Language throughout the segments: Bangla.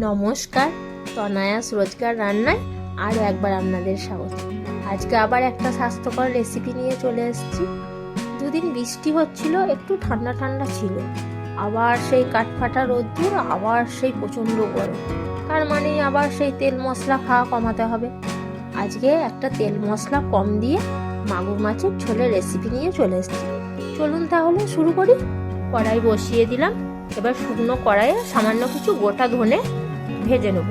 নমস্কার, তনয়াস রোজকার রান্নায় আরও একবার আপনাদের স্বাগত। আজকে আবার একটা স্বাস্থ্যকর রেসিপি নিয়ে চলে এসেছি। দুদিন বৃষ্টি হচ্ছিল, একটু ঠান্ডা ঠান্ডা ছিল, আবার সেই কাঠফাটা রোদ্দুর, আবার সেই প্রচণ্ড গরম। তার মানে আবার সেই তেল মশলা খাওয়া কমাতে হবে। আজকে একটা তেল মশলা কম দিয়ে মাগুর মাছের ঝোলের রেসিপি নিয়ে চলে এসেছি। চলুন তাহলে শুরু করি। কড়াই বসিয়ে দিলাম। এবার শুকনো কড়াইয়ে সামান্য কিছু গোটা ধনে ভেজে নেব।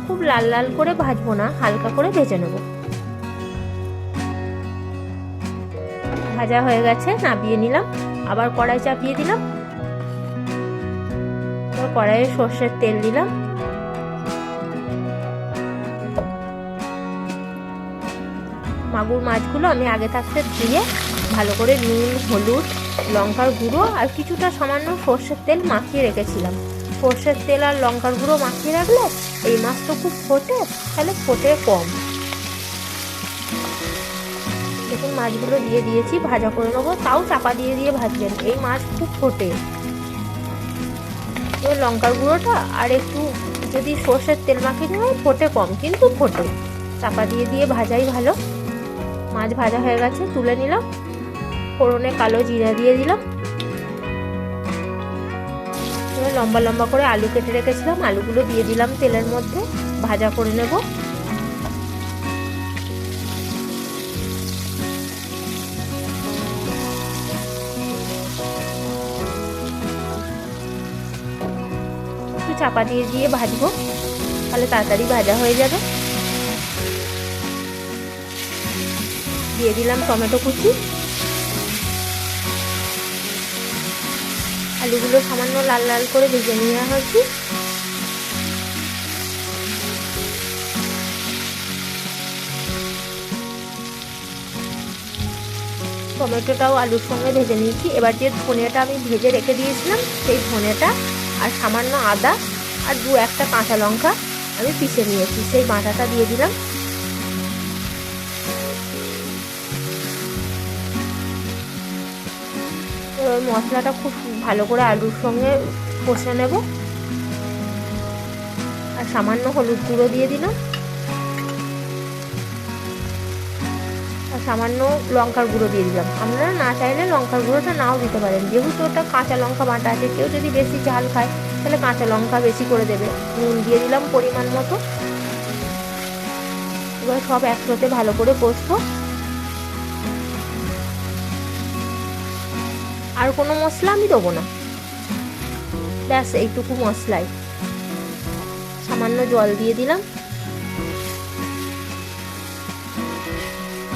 খুব লাল লাল করে ভাজবো না, হালকা করে ভেজে নেব। ভাজা হয়ে গেছে, নামিয়ে নিলাম। আবার কড়াই চাপিয়ে দিলাম। এবার কড়াইয়ে সর্ষের তেল দিলাম। মাগুর মাছগুলো আমি আগে থাকতে ধুয়ে ভালো করে নুন, হলুদ, লঙ্কার গুঁড়ো আর কিছুটা সামান্য সর্ষের তেল মাখিয়ে রেখেছিলাম। সর্ষের তেল আর লঙ্কার গুঁড়ো মাখিয়ে রাখলে এই মাছ তো খুব ফোটে, তাহলে ফোটে কম। দেখুন মাছগুলো দিয়ে দিয়েছি, ভাজা করে নেবো। তাও চাপা দিয়ে দিয়ে ভাজবেন, এই মাছ খুব ফোটে। এবার লঙ্কার গুঁড়োটা আর একটু যদি সর্ষের তেল মাখিয়ে নেওয়া হয় ফোটে কম, কিন্তু ফোটে। চাপা দিয়ে দিয়ে ভাজাই ভালো। মাছ ভাজা হয়ে গেছে, তুলে নিলাম। ফোড়নে কালো জিরা দিয়ে দিলাম। এবার লম্বা লম্বা করে আলু কেটে রেখেছিলাম, আলুগুলো দিয়ে দিলাম তেলের মধ্যে, ভাজা করে নেব। একটু চাপা দিয়ে দিয়ে ভাজবো, তাহলে তাড়াতাড়ি ভাজা হয়ে যাবে। দিয়ে দিলাম টমেটো কুচি। আলুগুলো সামান্য লাল লাল করে ভেজে নেওয়া হয়েছে। টমেটোটাও আলুর সঙ্গে ভেজে নিয়েছি। এবার যে ধনেটা আমি ভেজে রেখে দিয়েছিলাম, সেই ধনেটা আর সামান্য আদা আর একটা কাঁচা লঙ্কা আমি পিষে নিয়েছি, সেই বাটাটা দিয়ে দিলাম। এবার মশলাটা খুব ভালো করে আলুর সঙ্গে কষে নেব। আর সামান্য হলুদ গুঁড়ো দিয়ে দিলাম, আর সামান্য লঙ্কার গুঁড়ো দিয়ে দিলাম। আপনারা না চাইলে লঙ্কার গুঁড়োটা নাও দিতে পারেন, যেহেতু ওটা কাঁচা লঙ্কা বাটা আছে। কেউ যদি বেশি ঝাল খায় তাহলে কাঁচা লঙ্কা বেশি করে দেবে। নুন দিয়ে দিলাম পরিমাণ মতো। এবার সব একসাথে ভালো করে কষবো। আর কোনো মশলা আমি দেবো না, ব্যাস এইটুকু মশলাই। সামান্য জল দিয়ে দিলাম।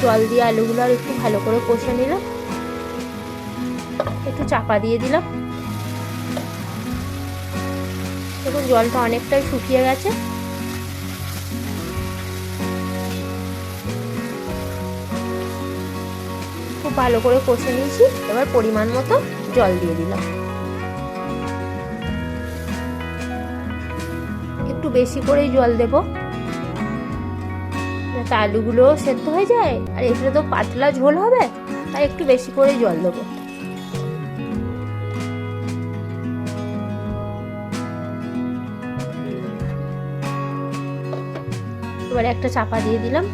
জল দিয়ে আলুগুলো আর একটু ভালো করে কষে নিলাম। একটু চাপা দিয়ে দিলাম। দেখুন জলটা অনেকটাই শুকিয়ে গেছে। খুব ভালো করে কষে নিয়েছি। এবার পরিমাণ মতো জল দিয়ে দিলাম। একটু বেশি করেই জল দেব, যাতে আলুগুলো সেদ্ধ হয়ে যায়। আর এখানে তো পাতলা ঝোল হবে, তাই একটু বেশি করেই জল দেবো। এবার একটা চাপা দিয়ে দিলাম।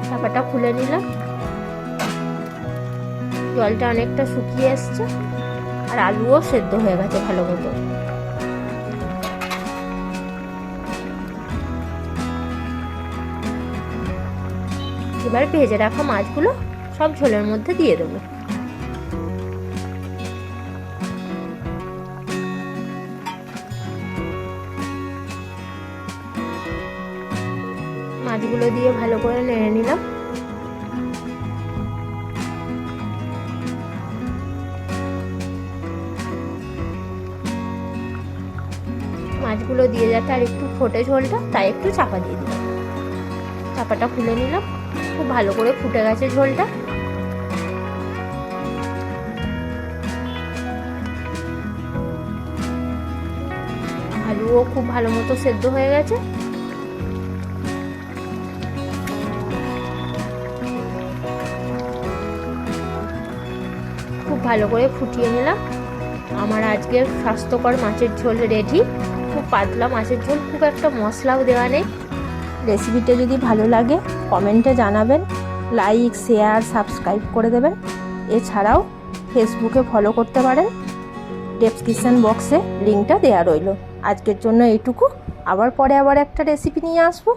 চাপাটা খুলে নিলাম। জলটা অনেকটা শুকিয়ে এসছে, আর আলুও সেদ্ধ হয়ে গেছে ভালো মতো। এবার ভেজে রাখা মাছগুলো সব ঝোলের মধ্যে দিয়ে দেবো। মাছগুলো দিয়ে ভালো করে নেড়ে নিলাম। মাছগুলো দিয়ে যাতে আর একটু ফোটে ঝোলটা, তাই একটু চাপা দিয়ে দিলাম। চাপাটা খুলে নিলাম। খুব ভালো করে ফুটে গেছে ঝোলটা। আলুও খুব ভালো মতো সেদ্ধ হয়ে গেছে। খুব ভালো করে ফুটিয়ে নিলাম। আমার আজকের স্বাস্থ্যকর মাছের ঝোল রেডি। খুব পাতলা মাছের ঝোল, খুব একটা মশলাও দেওয়া নেই। রেসিপিটা যদি ভালো লাগে কমেন্টে জানাবেন, লাইক শেয়ার সাবস্ক্রাইব করে দেবেন। এছাড়াও ফেসবুকে ফলো করতে পারেন, ডেসক্রিপশন বক্সে লিঙ্কটা দেওয়া রইল। আজকের জন্য এইটুকু, আবার পরে একটা রেসিপি নিয়ে আসবো।